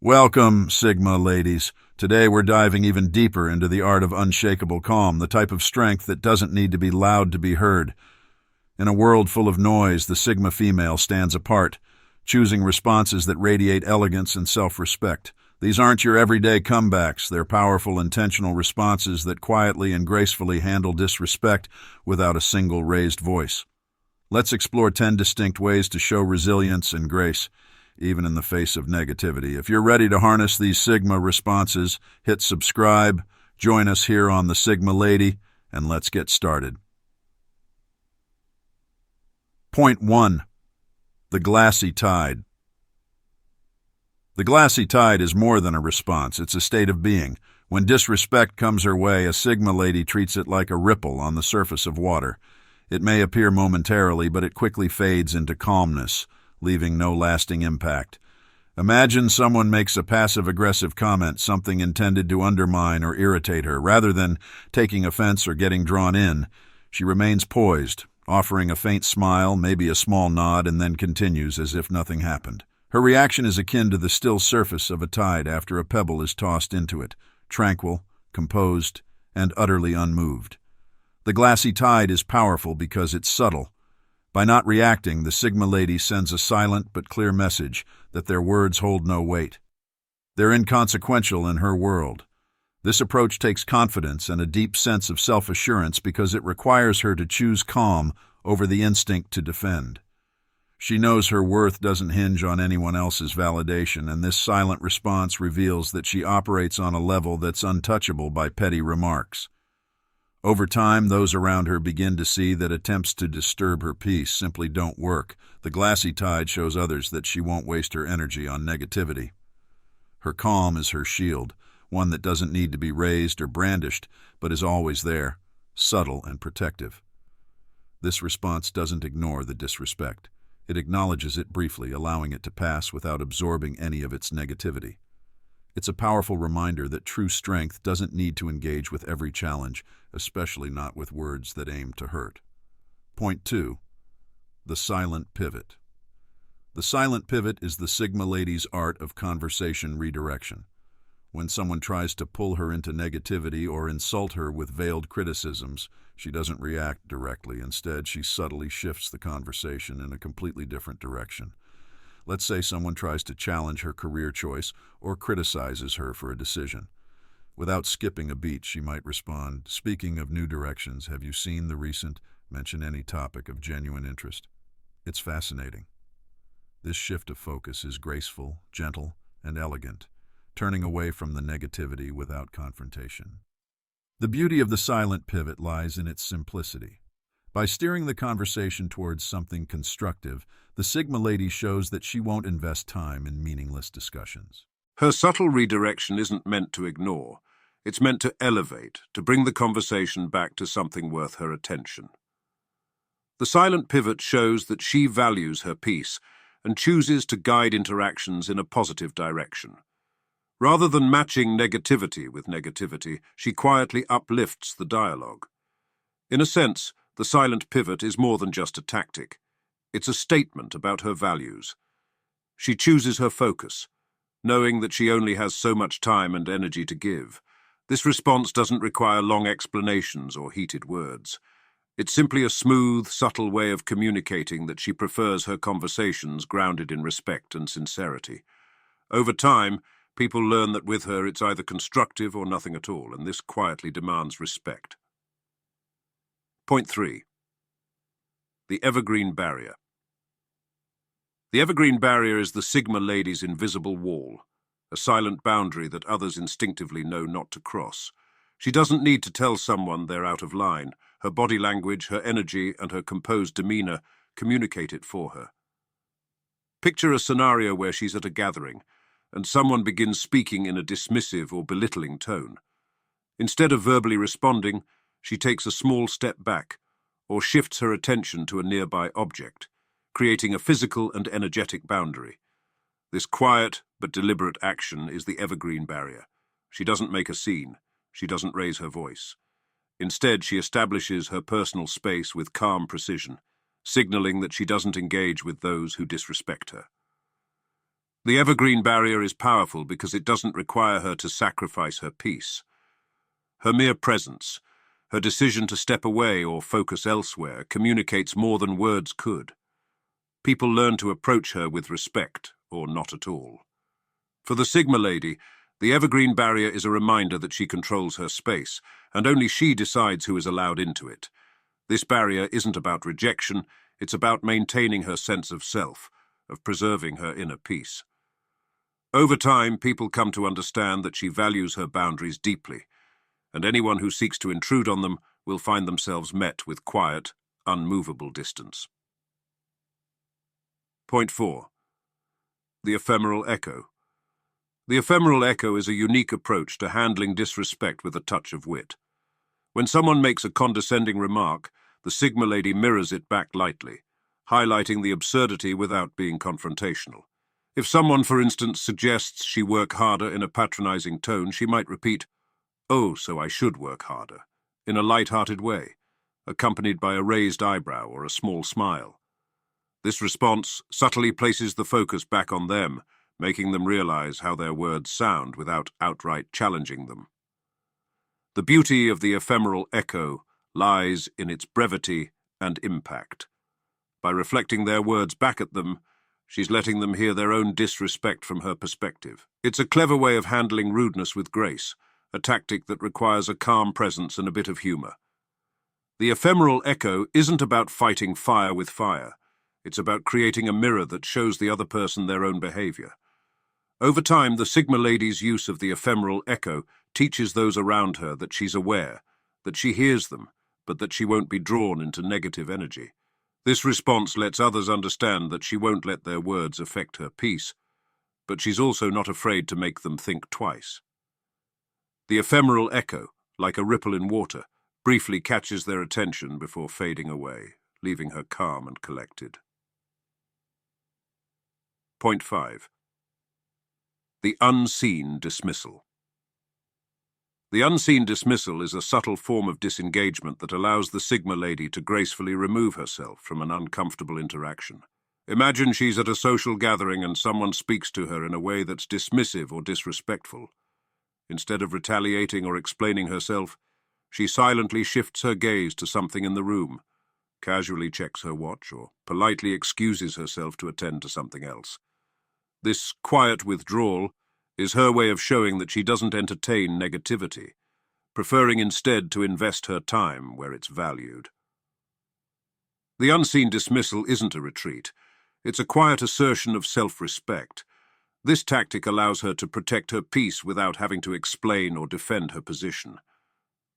Welcome, Sigma ladies. Today we're diving even deeper into the art of unshakable calm, the type of strength that doesn't need to be loud to be heard. In a world full of noise, the Sigma female stands apart, choosing responses that radiate elegance and self-respect. These aren't your everyday comebacks. They're powerful, intentional responses that quietly and gracefully handle disrespect without a single raised voice. Let's explore 10 distinct ways to show resilience and grace, even in the face of negativity. If you're ready to harness these Sigma responses, hit subscribe, join us here on The Sigma Lady, and let's get started. Point 1. The glassy tide. The glassy tide is more than a response, it's a state of being. When disrespect comes her way, a Sigma lady treats it like a ripple on the surface of water. It may appear momentarily, but it quickly fades into calmness, leaving no lasting impact. Imagine someone makes a passive-aggressive comment, something intended to undermine or irritate her. Rather than taking offense or getting drawn in, she remains poised, offering a faint smile, maybe a small nod, and then continues as if nothing happened. Her reaction is akin to the still surface of a tide after a pebble is tossed into it, tranquil, composed, and utterly unmoved. The glassy tide is powerful because it's subtle. By not reacting, the Sigma lady sends a silent but clear message that their words hold no weight. They're inconsequential in her world. This approach takes confidence and a deep sense of self-assurance because it requires her to choose calm over the instinct to defend. She knows her worth doesn't hinge on anyone else's validation, and this silent response reveals that she operates on a level that's untouchable by petty remarks. Over time, those around her begin to see that attempts to disturb her peace simply don't work. The glassy tide shows others that she won't waste her energy on negativity. Her calm is her shield, one that doesn't need to be raised or brandished, but is always there, subtle and protective. This response doesn't ignore the disrespect. It acknowledges it briefly, allowing it to pass without absorbing any of its negativity. It's a powerful reminder that true strength doesn't need to engage with every challenge, especially not with words that aim to hurt. Point 2. The silent pivot. The silent pivot is the Sigma lady's art of conversation redirection. When someone tries to pull her into negativity or insult her with veiled criticisms, she doesn't react directly. Instead, she subtly shifts the conversation in a completely different direction. Let's say someone tries to challenge her career choice or criticizes her for a decision. Without skipping a beat, she might respond, "Speaking of new directions, have you seen the recent? Mention any topic of genuine interest." It's fascinating. This shift of focus is graceful, gentle, and elegant, turning away from the negativity without confrontation. The beauty of the silent pivot lies in its simplicity. By steering the conversation towards something constructive, the Sigma lady shows that she won't invest time in meaningless discussions. Her subtle redirection isn't meant to ignore. It's meant to elevate, to bring the conversation back to something worth her attention. The silent pivot shows that she values her peace and chooses to guide interactions in a positive direction. Rather than matching negativity with negativity, she quietly uplifts the dialogue. In a sense, the silent pivot is more than just a tactic. It's a statement about her values. She chooses her focus, knowing that she only has so much time and energy to give. This response doesn't require long explanations or heated words. It's simply a smooth, subtle way of communicating that she prefers her conversations grounded in respect and sincerity. Over time, people learn that with her it's either constructive or nothing at all, and this quietly demands respect. Point 3. The evergreen barrier. The evergreen barrier is the Sigma lady's invisible wall, a silent boundary that others instinctively know not to cross. She doesn't need to tell someone they're out of line. Her body language, her energy, and her composed demeanor communicate it for her. Picture a scenario where she's at a gathering, and someone begins speaking in a dismissive or belittling tone. Instead of verbally responding, she takes a small step back, or shifts her attention to a nearby object, creating a physical and energetic boundary. This quiet but deliberate action is the evergreen barrier. She doesn't make a scene. She doesn't raise her voice. Instead, she establishes her personal space with calm precision, signaling that she doesn't engage with those who disrespect her. The evergreen barrier is powerful because it doesn't require her to sacrifice her peace. Her mere presence, her decision to step away or focus elsewhere, communicates more than words could. People learn to approach her with respect, or not at all. For the Sigma Lady, the evergreen barrier is a reminder that she controls her space, and only she decides who is allowed into it. This barrier isn't about rejection, it's about maintaining her sense of self, of preserving her inner peace. Over time, people come to understand that she values her boundaries deeply, and anyone who seeks to intrude on them will find themselves met with quiet, unmovable distance. Point 4. The ephemeral echo. The ephemeral echo is a unique approach to handling disrespect with a touch of wit. When someone makes a condescending remark, the Sigma Lady mirrors it back lightly, highlighting the absurdity without being confrontational. If someone, for instance, suggests she work harder in a patronizing tone, she might repeat, "Oh, so I should work harder," in a light-hearted way, accompanied by a raised eyebrow or a small smile. This response subtly places the focus back on them, making them realize how their words sound without outright challenging them. The beauty of the ephemeral echo lies in its brevity and impact. By reflecting their words back at them, she's letting them hear their own disrespect from her perspective. It's a clever way of handling rudeness with grace, a tactic that requires a calm presence and a bit of humor. The ephemeral echo isn't about fighting fire with fire. It's about creating a mirror that shows the other person their own behavior. Over time, the Sigma Lady's use of the ephemeral echo teaches those around her that she's aware, that she hears them, but that she won't be drawn into negative energy. This response lets others understand that she won't let their words affect her peace, but she's also not afraid to make them think twice. The ephemeral echo, like a ripple in water, briefly catches their attention before fading away, leaving her calm and collected. Point 5. The unseen dismissal. The unseen dismissal is a subtle form of disengagement that allows the Sigma Lady to gracefully remove herself from an uncomfortable interaction. Imagine she's at a social gathering and someone speaks to her in a way that's dismissive or disrespectful. Instead of retaliating or explaining herself, she silently shifts her gaze to something in the room, casually checks her watch, or politely excuses herself to attend to something else. This quiet withdrawal is her way of showing that she doesn't entertain negativity, preferring instead to invest her time where it's valued. The unseen dismissal isn't a retreat. It's a quiet assertion of self-respect. This tactic allows her to protect her peace without having to explain or defend her position.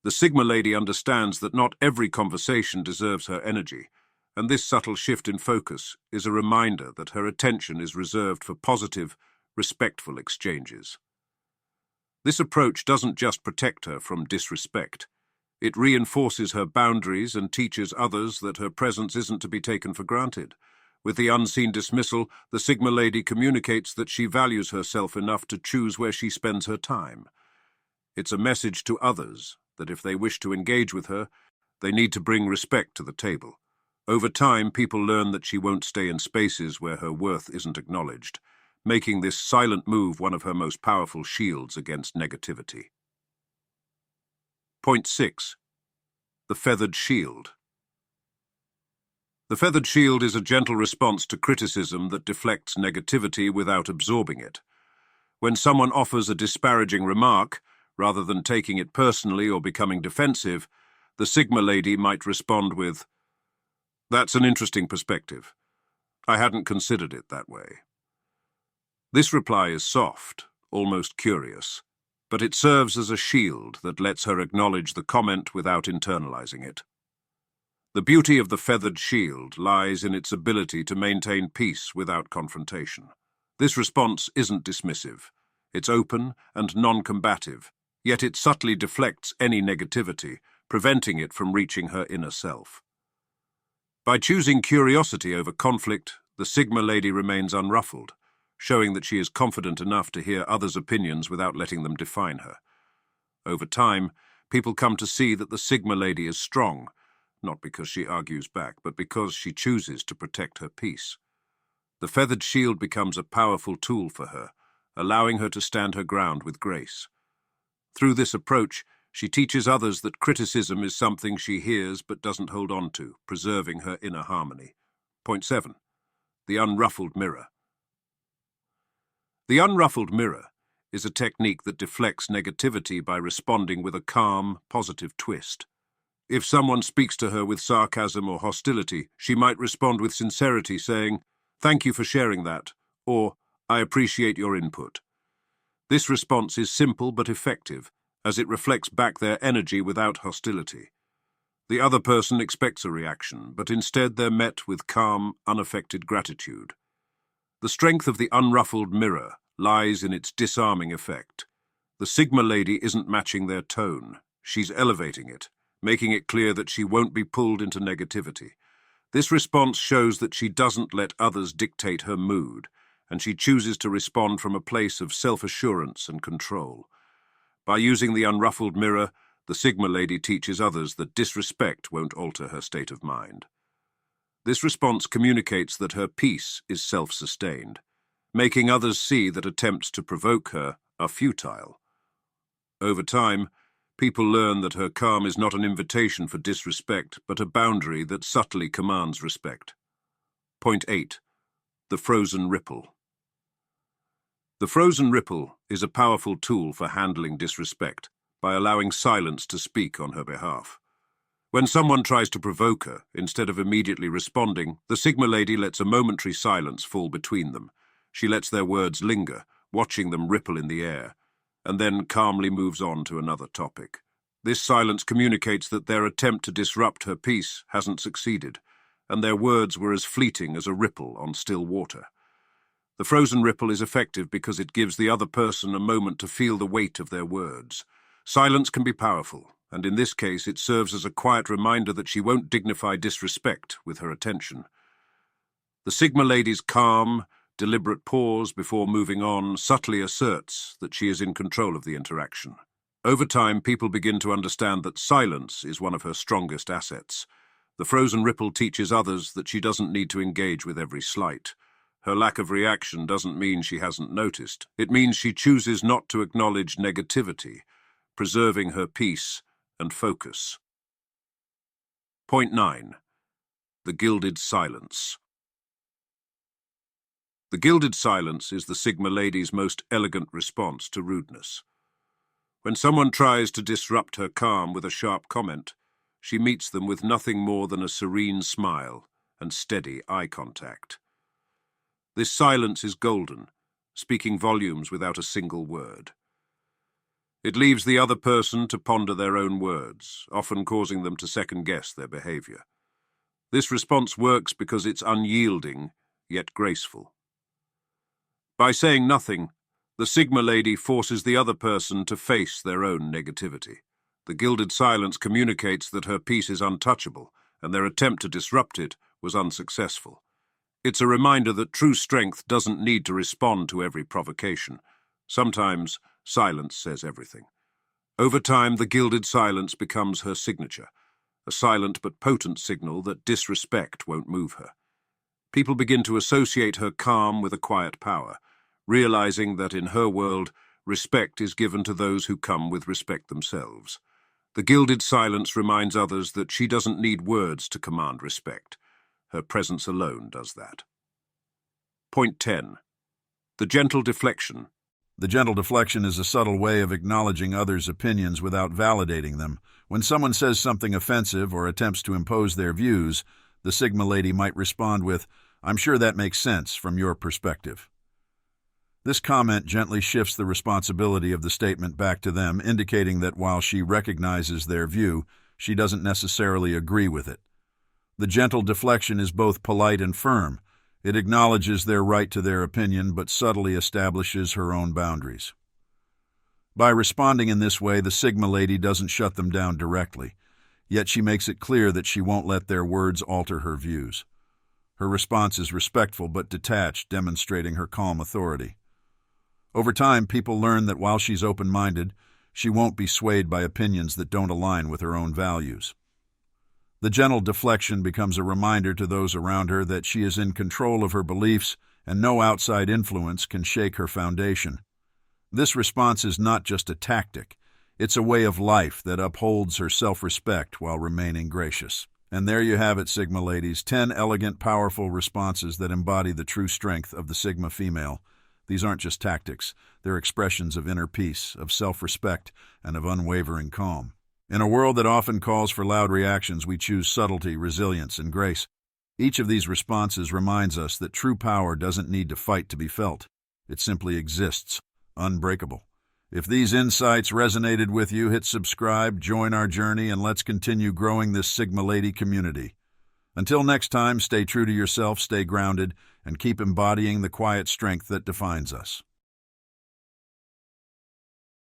The Sigma Lady understands that not every conversation deserves her energy, and this subtle shift in focus is a reminder that her attention is reserved for positive, respectful exchanges. This approach doesn't just protect her from disrespect. It reinforces her boundaries and teaches others that her presence isn't to be taken for granted. With the unseen dismissal, the Sigma Lady communicates that she values herself enough to choose where she spends her time. It's a message to others that if they wish to engage with her, they need to bring respect to the table. Over time, people learn that she won't stay in spaces where her worth isn't acknowledged, making this silent move one of her most powerful shields against negativity. Point 6. The feathered shield. The feathered shield is a gentle response to criticism that deflects negativity without absorbing it. When someone offers a disparaging remark, rather than taking it personally or becoming defensive, the Sigma Lady might respond with, "That's an interesting perspective. I hadn't considered it that way." This reply is soft, almost curious, but it serves as a shield that lets her acknowledge the comment without internalizing it. The beauty of the feathered shield lies in its ability to maintain peace without confrontation. This response isn't dismissive. It's open and non-combative, yet it subtly deflects any negativity, preventing it from reaching her inner self. By choosing curiosity over conflict, the Sigma Lady remains unruffled, showing that she is confident enough to hear others' opinions without letting them define her. Over time, people come to see that the Sigma Lady is strong, not because she argues back, but because she chooses to protect her peace. The feathered shield becomes a powerful tool for her, allowing her to stand her ground with grace. Through this approach, she teaches others that criticism is something she hears but doesn't hold on to, preserving her inner harmony. Point 7. The unruffled mirror. The unruffled mirror is a technique that deflects negativity by responding with a calm, positive twist. If someone speaks to her with sarcasm or hostility, she might respond with sincerity, saying, "Thank you for sharing that," or "I appreciate your input." This response is simple but effective, as it reflects back their energy without hostility. The other person expects a reaction, but instead they're met with calm, unaffected gratitude. The strength of the unruffled mirror lies in its disarming effect. The Sigma lady isn't matching their tone. She's elevating it, making it clear that she won't be pulled into negativity. This response shows that she doesn't let others dictate her mood, and she chooses to respond from a place of self-assurance and control. By using the unruffled mirror, the Sigma lady teaches others that disrespect won't alter her state of mind. This response communicates that her peace is self-sustained, making others see that attempts to provoke her are futile. Over time, people learn that her calm is not an invitation for disrespect, but a boundary that subtly commands respect. Point 8. The frozen ripple. The frozen ripple is a powerful tool for handling disrespect by allowing silence to speak on her behalf. When someone tries to provoke her, instead of immediately responding, the Sigma lady lets a momentary silence fall between them. She lets their words linger, watching them ripple in the air, and then calmly moves on to another topic. This silence communicates that their attempt to disrupt her peace hasn't succeeded, and their words were as fleeting as a ripple on still water. The frozen ripple is effective because it gives the other person a moment to feel the weight of their words. Silence can be powerful, and in this case it serves as a quiet reminder that she won't dignify disrespect with her attention. The Sigma lady's calm, deliberate pause before moving on subtly asserts that she is in control of the interaction. Over time, people begin to understand that silence is one of her strongest assets. The frozen ripple teaches others that she doesn't need to engage with every slight. Her lack of reaction doesn't mean she hasn't noticed. It means she chooses not to acknowledge negativity, preserving her peace and focus. Point 9. The gilded silence. The gilded silence is the Sigma lady's most elegant response to rudeness. When someone tries to disrupt her calm with a sharp comment, she meets them with nothing more than a serene smile and steady eye contact. This silence is golden, speaking volumes without a single word. It leaves the other person to ponder their own words, often causing them to second-guess their behavior. This response works because it's unyielding, yet graceful. By saying nothing, the Sigma lady forces the other person to face their own negativity. The gilded silence communicates that her peace is untouchable, and their attempt to disrupt it was unsuccessful. It's a reminder that true strength doesn't need to respond to every provocation. Sometimes, silence says everything. Over time, the gilded silence becomes her signature, a silent but potent signal that disrespect won't move her. People begin to associate her calm with a quiet power, realizing that in her world, respect is given to those who come with respect themselves. The gilded silence reminds others that she doesn't need words to command respect. Her presence alone does that. Point 10. The gentle deflection. The gentle deflection is a subtle way of acknowledging others' opinions without validating them. When someone says something offensive or attempts to impose their views, the Sigma lady might respond with, "I'm sure that makes sense from your perspective." This comment gently shifts the responsibility of the statement back to them, indicating that while she recognizes their view, she doesn't necessarily agree with it. The gentle deflection is both polite and firm. It acknowledges their right to their opinion, but subtly establishes her own boundaries. By responding in this way, the Sigma lady doesn't shut them down directly, yet she makes it clear that she won't let their words alter her views. Her response is respectful but detached, demonstrating her calm authority. Over time, people learn that while she's open-minded, she won't be swayed by opinions that don't align with her own values. The gentle deflection becomes a reminder to those around her that she is in control of her beliefs and no outside influence can shake her foundation. This response is not just a tactic, it's a way of life that upholds her self-respect while remaining gracious. And there you have it, Sigma ladies, 10 elegant, powerful responses that embody the true strength of the Sigma female. These aren't just tactics, they're expressions of inner peace, of self-respect, and of unwavering calm. In a world that often calls for loud reactions, we choose subtlety, resilience, and grace. Each of these responses reminds us that true power doesn't need to fight to be felt. It simply exists, unbreakable. If these insights resonated with you, hit subscribe, join our journey, and let's continue growing this Sigma Lady community. Until next time, stay true to yourself, stay grounded, and keep embodying the quiet strength that defines us.